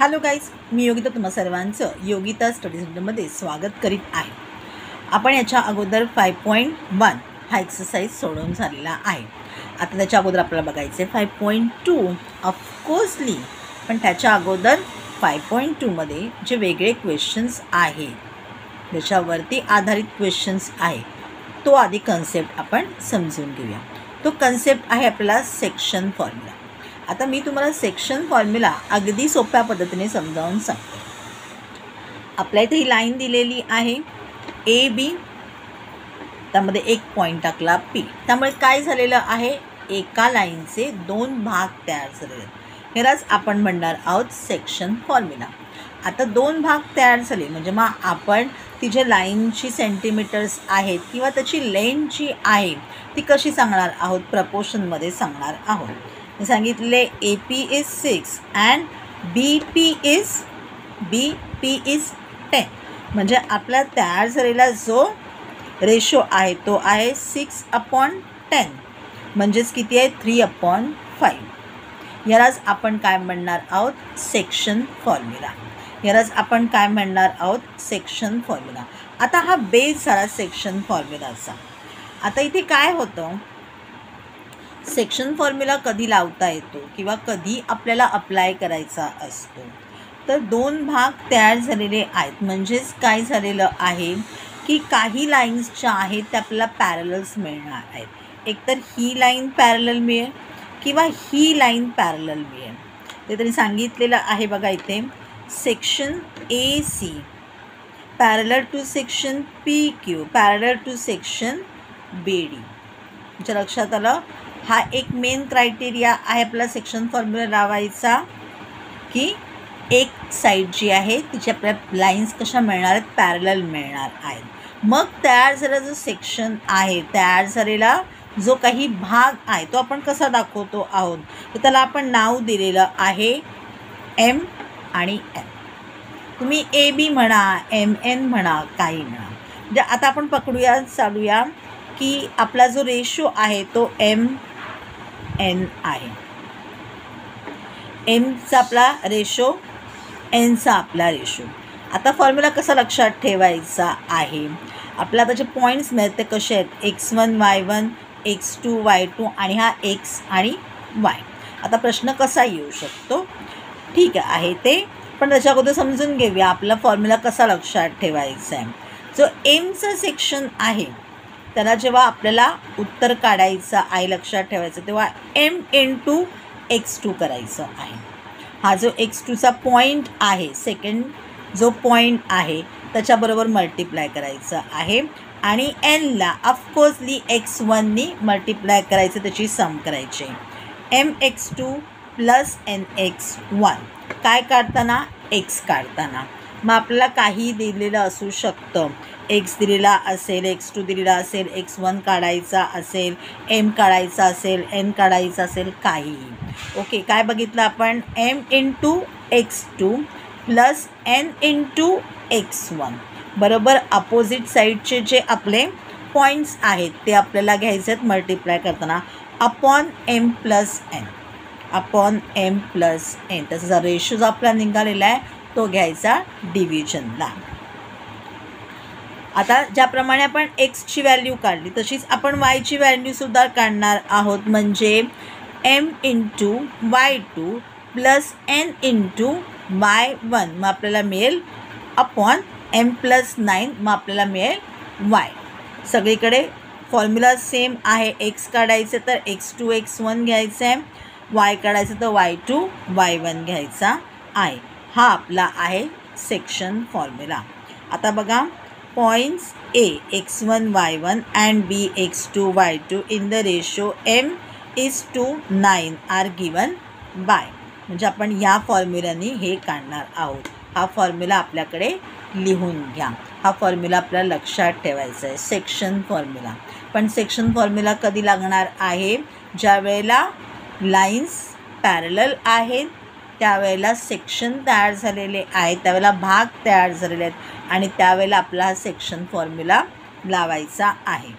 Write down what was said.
Hello guys, मी योगिता तुम्हा सर्वांचं Yogita study सेंटरमध्ये स्वागत करीत आहे. आपण याच्या अगोदर 5.1 हा एक्सरसाइज सोडवून झालेला आहे. आता त्याच्या अगोदर आपल्याला बघायचं आहे 5.2 ऑफकोर्सली, पण त्याच्या अगोदर 5.2मध्ये जे वेगळे क्वेश्चन्स आहेत त्याच्यावरती आधारित क्वेश्चन्स आहे तो आधी कन्सेप्ट आपण समजून घेऊया. तो कन्सेप्ट आहे आपल्याला सेक्शन फॉर्म्युला. आता मी तुम्हाला सेक्शन फॉर्म्युला अगदी सोप्या पद्धतीने समजावून सांगते. आपल्या इथे ही लाईन दिलेली आहे ए बी, त्यामध्ये एक पॉईंट टाकला पी, त्यामुळे काय झालेलं आहे, एका लाईनचे दोन भाग तयार झालेले आहेत. हेलाच आपण म्हणणार आहोत सेक्शन फॉर्म्युला. आता दोन भाग तयार झाले म्हणजे मग आपण ती जे लाईनची सेंटीमीटर्स आहेत किंवा त्याची लेंथ जी आहे ती कशी सांगणार आहोत, प्रपोर्शनमध्ये सांगणार आहोत. सांगितले A P is 6 and B P is 10, म्हणजे आपला तयार झालेला जो रेशो आहे तो आहे 6/10, म्हणजेच किती आहे 3/5. यालाच आपण काय म्हणणार आहोत, सेक्शन फॉर्म्युला. यालाच आपण काय म्हणणार आहोत, सेक्शन फॉर्म्युला. आता हा बेस झाला सेक्शन फॉर्म्युलाचा. आता इथे काय होतं, सेक्शन फॉर्म्युला कधी लावता येतो किंवा कधी आपल्याला अप्लाय करायचा असतो, तर दोन भाग तयार झालेले आहेत. म्हणजेच काय झालेलं आहे की काही लाईन्सच्या आहेत त्या आपल्याला पॅरलल्स मिळणार आहेत. एकतर ही लाईन पॅरलल मिळेल किंवा ही लाईन पॅरलल मिळेल. ते तरी सांगितलेलं आहे बघा इथे, section A C parallel to section P Q parallel to section B D. तुमच्या लक्षात आलं, हा एक मेन क्रायटेरिया आहे आपला सेक्शन फॉर्म्युला लावायचा, की एक साईड जी आहे तिची आपल्या लाईन्स कशा मिळणार आहेत, पॅरलल मिळणार आहेत. मग तयार झालेला जो सेक्शन आहे, तयार झालेला जो काही भाग आहे तो आपण कसा दाखवतो आहोत, तर त्याला आपण नाव दिलेलं आहे एम आणि एन. तुम्ही ए बी म्हणा, एम एन म्हणा, काही म्हणा. म्हणजे आता आपण पकडूया, चालूया की आपला जो रेशो आहे तो एम एन आहे. एमचा आपला रेशो, एनचा आपला रेशो. आता फॉर्म्युला कसा लक्षात ठेवायचा आहे, आपल्याला त्याचे पॉईंट्स मिळते कसे आहेत, x1 y1 x2 y2 आणि हा x आणि y. आता प्रश्न कसा येऊ शकतो, ठीक आहे ते, पण त्याच्या अगोदर समजून घेऊया आपला फॉर्म्युला कसा लक्षात ठेवायचा आहे. जो एमचा सेक्शन आहे त्याला जेव्हा आपल्याला उत्तर काढायचं आहे, लक्षात ठेवायचं, तेव्हा एम इंटू x2 करायचं आहे. हा जो x2चा पॉईंट आहे, सेकंड जो पॉईंट आहे त्याच्याबरोबर मल्टिप्लाय करायचं आहे आणि एनला ऑफकोर्सली x1नी मल्टिप्लाय करायचं, त्याची सम करायची. mx2 प्लस nx1 काय काढताना, x काढताना. मग आपल्याला काही दिलेलं असू शकतं, x दिलेला असेल, x2 दिलेला असेल, x1 काढायचा असेल, m काढायचा असेल, n काढायचा असेल, काहीही. ओके, काय बघितलं आपण, m into x2 plus n into x1 बरोबर अपोजिट साईडचे जे आपले पॉईंट्स आहेत ते आपल्याला घ्यायचे आहेत मल्टिप्लाय करताना, upon m plus n, upon m plus n. त्याचा रेशो जो आपला निघालेला आहे तो घ्यायचा डिव्हिजनला. आता ज्याप्रमाणे आपण एक्सची व्हॅल्यू काढली तशीच आपण वायची व्हॅल्यूसुद्धा काढणार आहोत. म्हणजे m into y2 plus n into y1 मग आपल्याला मिळेल अपॉन m प्लस 9 मग आपल्याला मिळेल y. सगळीकडे फॉर्म्युला सेम आहे. x काढायचं तर x2 x1 घ्यायचं आहे, y काढायचं तर y2 y1 घ्यायचा आहे. हा आपला आहे सेक्शन फॉर्म्युला. आता बघा, points A x1 y1 and B x2 y2 in the ratio m is to 9 are given by. म्हणजे आपण या फॉर्म्युलाने हे काढणार आहोत. हा फॉर्म्युला आपल्याकडे लिहून घ्या. हा फॉर्म्युला आपल्याला लक्षात ठेवायचा आहे, सेक्शन फॉर्म्युला. पण सेक्शन फॉर्म्युला कधी लागणार आहे, ज्या वेळेला लाईन्स पॅरलल आहेत, त्यावेळेला सेक्शन तयार झालेले आहेत, त्यावेळेला भाग तयार झालेले आहेत आणि त्यावेळेला आपला हा सेक्शन फॉर्म्युला लावायचा आहे.